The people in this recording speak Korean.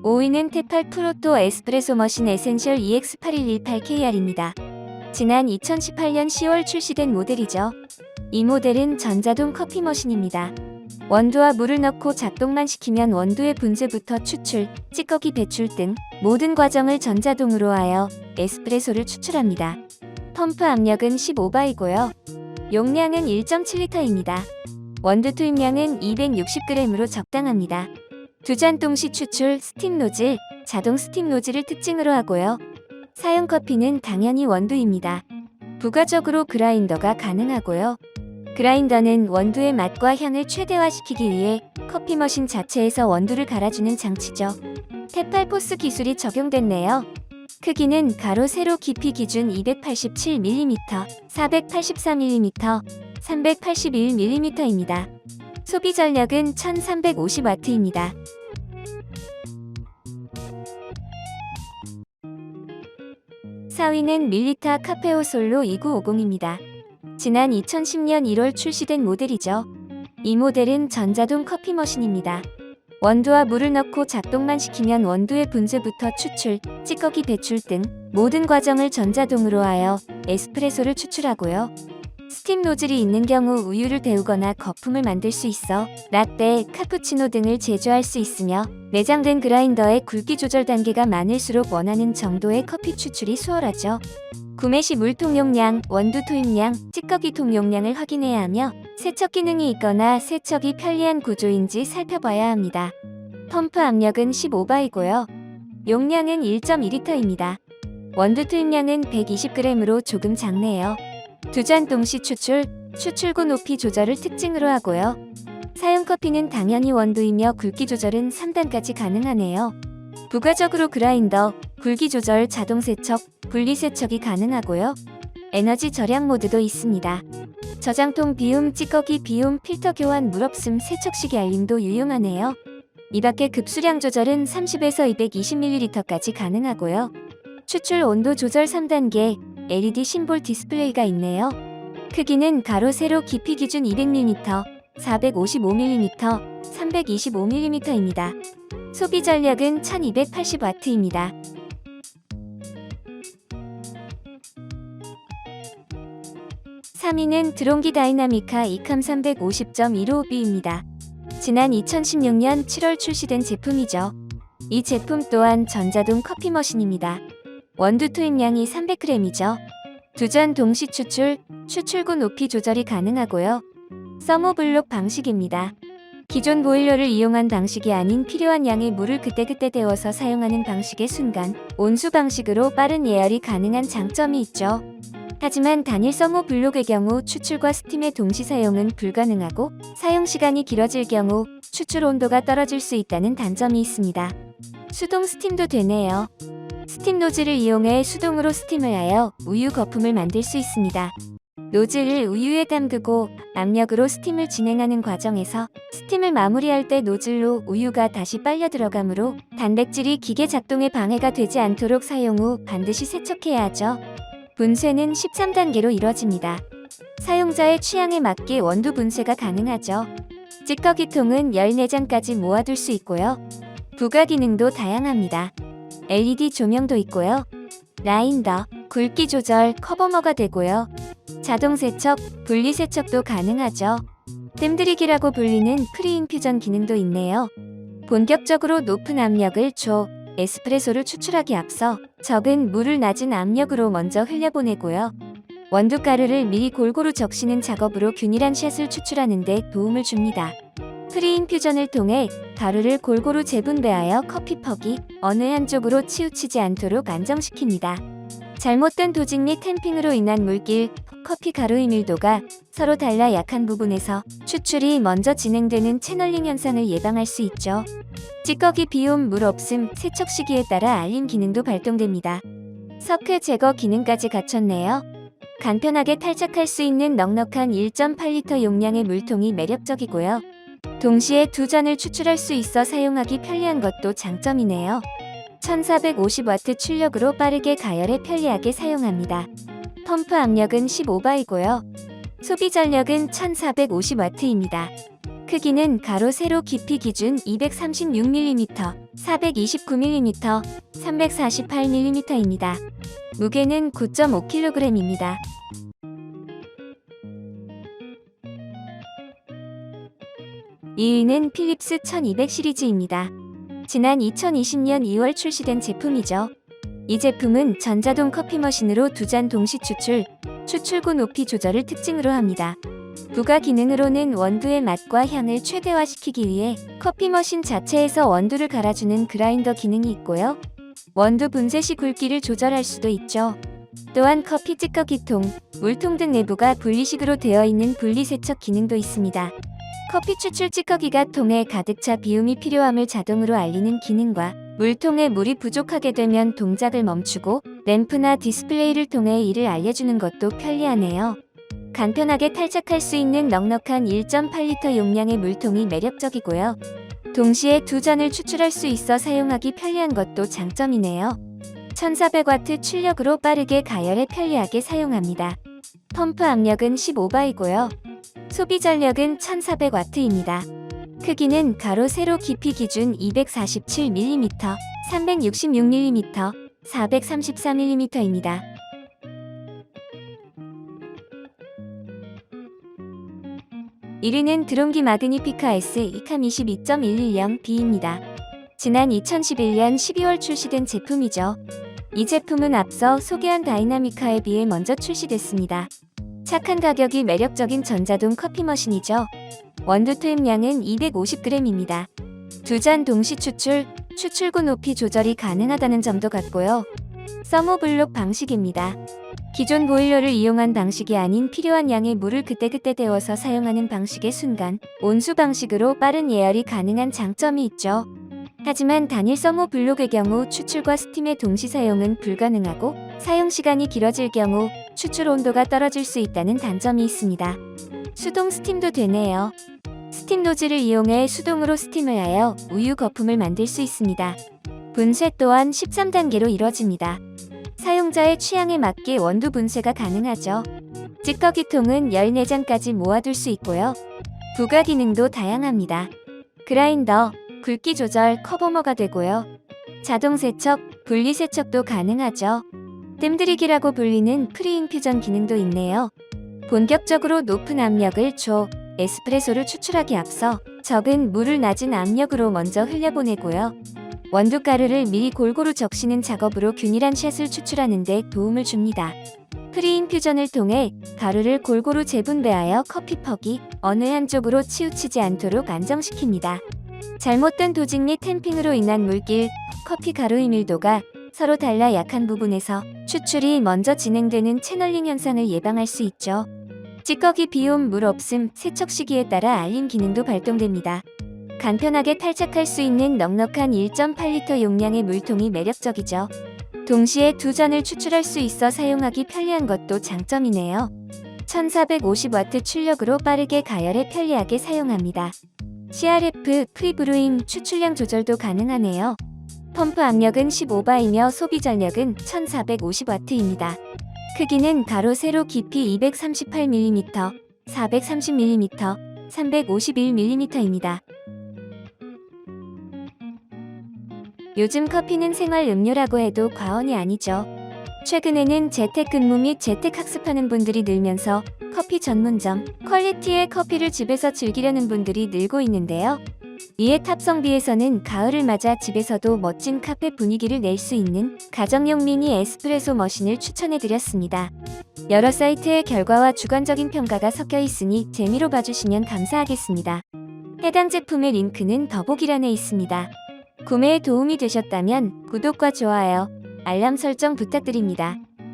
5위는 테팔 프로토 에스프레소 머신 에센셜 EX8118KR입니다. 지난 2018년 10월 출시된 모델이죠. 이 모델은 전자동 커피 머신입니다. 원두와 물을 넣고 작동만 시키면 원두의 분쇄부터 추출, 찌꺼기 배출 등 모든 과정을 전자동으로 하여 에스프레소를 추출합니다. 펌프 압력은 15바이고요. 용량은 1.7리터입니다. 원두 투입량은 260g으로 적당합니다. 두 잔 동시 추출, 스팀 노즐, 자동 스팀 노즐을 특징으로 하고요. 사용 커피는 당연히 원두입니다. 부가적으로 그라인더가 가능하고요. 그라인더는 원두의 맛과 향을 최대화시키기 위해 커피 머신 자체에서 원두를 갈아주는 장치죠. 테팔 포스 기술이 적용됐네요. 크기는 가로 세로 깊이 기준 287mm, 484mm, 381mm입니다. 소비 전력은 1350W입니다. 4위는 밀리타 카페오 솔로 2950입니다. 지난 2010년 1월 출시된 모델이죠. 이 모델은 전자동 커피 머신입니다. 원두와 물을 넣고 작동만 시키면 원두의 분쇄부터 추출, 찌꺼기 배출 등 모든 과정을 전자동으로 하여 에스프레소를 추출하고요. 스팀 노즐이 있는 경우 우유를 데우거나 거품을 만들 수 있어 라떼, 카푸치노 등을 제조할 수 있으며 내장된 그라인더의 굵기 조절 단계가 많을수록 원하는 정도의 커피 추출이 수월하죠. 구매 시 물통 용량, 원두 투입량, 찌꺼기 통 용량을 확인해야 하며 세척 기능이 있거나 세척이 편리한 구조인지 살펴봐야 합니다. 펌프 압력은 15바이고요. 용량은 1.2리터입니다. 원두 투입량은 120g으로 조금 작네요. 두 잔 동시 추출, 추출구 높이 조절을 특징으로 하고요. 사용 커피는 당연히 원두이며 굵기 조절은 3단까지 가능하네요. 부가적으로 그라인더, 굵기 조절, 자동 세척, 분리 세척이 가능하고요. 에너지 절약 모드도 있습니다. 저장통 비움, 찌꺼기 비움, 필터 교환, 물 없음, 세척시기 알림도 유용하네요. 이 밖에 급수량 조절은 30에서 220ml까지 가능하고요. 추출 온도 조절 3단계, LED 심볼 디스플레이가 있네요. 크기는 가로 세로 깊이 기준 200mm, 455mm, 325mm입니다. 소비 전력은 1280W입니다. 3위는 드롱기 다이나미카 이캄 350.15B입니다. 지난 2016년 7월 출시된 제품이죠. 이 제품 또한 전자동 커피 머신입니다. 원두 투입량이 300g이죠. 두 잔 동시 추출, 추출구 높이 조절이 가능하고요. 서머블록 방식입니다. 기존 보일러를 이용한 방식이 아닌 필요한 양의 물을 그때그때 데워서 사용하는 방식의 순간 온수 방식으로 빠른 예열이 가능한 장점이 있죠. 하지만 단일 서머블록의 경우 추출과 스팀의 동시 사용은 불가능하고 사용 시간이 길어질 경우 추출 온도가 떨어질 수 있다는 단점이 있습니다. 수동 스팀도 되네요. 스팀 노즐을 이용해 수동으로 스팀을 하여 우유 거품을 만들 수 있습니다. 노즐을 우유에 담그고 압력으로 스팀을 진행하는 과정에서 스팀을 마무리할 때 노즐로 우유가 다시 빨려 들어가므로 단백질이 기계 작동에 방해가 되지 않도록 사용 후 반드시 세척해야 하죠. 분쇄는 13단계로 이뤄집니다. 사용자의 취향에 맞게 원두 분쇄가 가능하죠. 찌꺼기통은 14잔까지 모아둘 수 있고요. 부가 기능도 다양합니다. LED 조명도 있고요. 라인더, 굵기 조절, 커버머가 되고요. 자동 세척, 분리 세척도 가능하죠. 뜸들이기라고 불리는 프리인퓨전 기능도 있네요. 본격적으로 높은 압력을 줘 에스프레소를 추출하기 앞서 적은 물을 낮은 압력으로 먼저 흘려보내고요. 원두가루를 미리 골고루 적시는 작업으로 균일한 샷을 추출하는 데 도움을 줍니다. 프리인퓨전을 통해 가루를 골고루 재분배하여 커피 퍽이 어느 한쪽으로 치우치지 않도록 안정시킵니다. 잘못된 도직 및 탬핑으로 인한 물길, 커피 가루의 밀도가 서로 달라 약한 부분에서 추출이 먼저 진행되는 채널링 현상을 예방할 수 있죠. 찌꺼기 비움, 물 없음, 세척 시기에 따라 알림 기능도 발동됩니다. 석회 제거 기능까지 갖췄네요. 간편하게 탈착할 수 있는 넉넉한 1.8리터 용량의 물통이 매력적이고요. 동시에 두 잔을 추출할 수 있어 사용하기 편리한 것도 장점이네요. 1450W 출력으로 빠르게 가열에 편리하게 사용합니다. 펌프 압력은 15바이고요. 소비 전력은 1450W입니다. 크기는 가로 세로 깊이 기준 236mm, 429mm, 348mm입니다. 무게는 9.5kg입니다. (2위는) 필립스 1200 시리즈입니다. 지난 2020년 2월 출시된 제품이죠. 이 제품은 전자동 커피 머신으로 2잔 동시 추출구 높이 조절을 특징으로 합니다. 부가 기능으로는 원두의 맛과 향을 최대화시키기 위해 커피 머신 자체에서 원두를 갈아주는 그라인더 기능이 있고요. 원두 분쇄 시 굵기를 조절할 수도 있죠. 또한 커피 찌꺼기통, 물통 등 내부가 분리식으로 되어 있는 분리세척 기능도 있습니다. 커피 추출 찌꺼기가 통에 가득 차 비움이 필요함을 자동으로 알리는 기능과 물통에 물이 부족하게 되면 동작을 멈추고 램프나 디스플레이를 통해 이를 알려주는 것도 편리하네요. 간편하게 탈착할 수 있는 넉넉한 1.8리터 용량의 물통이 매력적이고요. 동시에 2잔을 추출할 수 있어 사용하기 편리한 것도 장점이네요. 1400W 출력으로 빠르게 가열에 편리하게 사용합니다. 펌프 압력은 15바이고요. 소비 전력은 1400W입니다. 크기는 가로 세로 깊이 기준 247mm, 366mm, 434mm입니다. (1위는) 드롱기 마그니피카 S 이캄 22.110B입니다. 지난 2011년 12월 출시된 제품이죠. 이 제품은 앞서 소개한 다이나미카에 비해 먼저 출시됐습니다. 착한 가격이 매력적인 전자동 커피 머신이죠. 원두 투입량은 250g입니다. 2잔 동시 추출구 높이 조절이 가능하다는 점도 같고요. 서머블록 방식입니다. 기존 보일러를 이용한 방식이 아닌 필요한 양의 물을 그때그때 데워서 사용하는 방식의 순간 온수 방식으로 빠른 예열이 가능한 장점이 있죠. 하지만 단일 서머블록의 경우 추출과 스팀의 동시 사용은 불가능하고 사용시간이 길어질 경우 추출 온도가 떨어질 수 있다는 단점이 있습니다. 수동 스팀도 되네요. 스팀 노즐을 이용해 수동으로 스팀을 하여 우유 거품을 만들 수 있습니다. 분쇄 또한 13단계로 이뤄집니다. 사용자의 취향에 맞게 원두 분쇄가 가능하죠. 찌꺼기통은 14잔까지 모아둘 수 있고요. 부가 기능도 다양합니다. 그라인더, 굵기 조절, 커버머가 되고요. 자동 세척, 분리 세척도 가능하죠. 뜸들이기라고 불리는 프리인퓨전 기능도 있네요. 본격적으로 높은 압력을 에스프레소를 추출하기 앞서 적은 물을 낮은 압력으로 먼저 흘려보내고요. 원두가루를 미리 골고루 적시는 작업으로 균일한 샷을 추출하는 데 도움을 줍니다. 프리인퓨전을 통해 가루를 골고루 재분배하여 커피 퍽이 어느 한쪽으로 치우치지 않도록 안정시킵니다. 잘못된 도직 및 탬핑으로 인한 물길, 커피 가루의 밀도가 서로 달라 약한 부분에서 추출이 먼저 진행되는 채널링 현상을 예방할 수 있죠. 찌꺼기 비움, 물 없음, 세척 시기에 따라 알림 기능도 발동됩니다. 간편하게 탈착할 수 있는 넉넉한 1.8리터 용량의 물통이 매력적이죠. 동시에 2잔을 추출할 수 있어 사용하기 편리한 것도 장점이네요. 1450W 출력으로 빠르게 가열에 편리하게 사용합니다. CRF, 프리브루잉, 추출량 조절도 가능하네요. 펌프 압력은 15바이며 소비 전력은 1450W입니다. 크기는 가로 세로 깊이 238mm, 430mm, 351mm입니다. 요즘 커피는 생활 음료라고 해도 과언이 아니죠. 최근에는 재택근무 및 재택학습하는 분들이 늘면서 커피 전문점, 퀄리티의 커피를 집에서 즐기려는 분들이 늘고 있는데요. 이에 탑성비에서는 가을을 맞아 집에서도 멋진 카페 분위기를 낼 수 있는 가정용 미니 에스프레소 머신을 추천해드렸습니다. 여러 사이트의 결과와 주관적인 평가가 섞여 있으니 재미로 봐주시면 감사하겠습니다. 해당 제품의 링크는 더보기란에 있습니다. 구매에 도움이 되셨다면 구독과 좋아요, 알람 설정 부탁드립니다.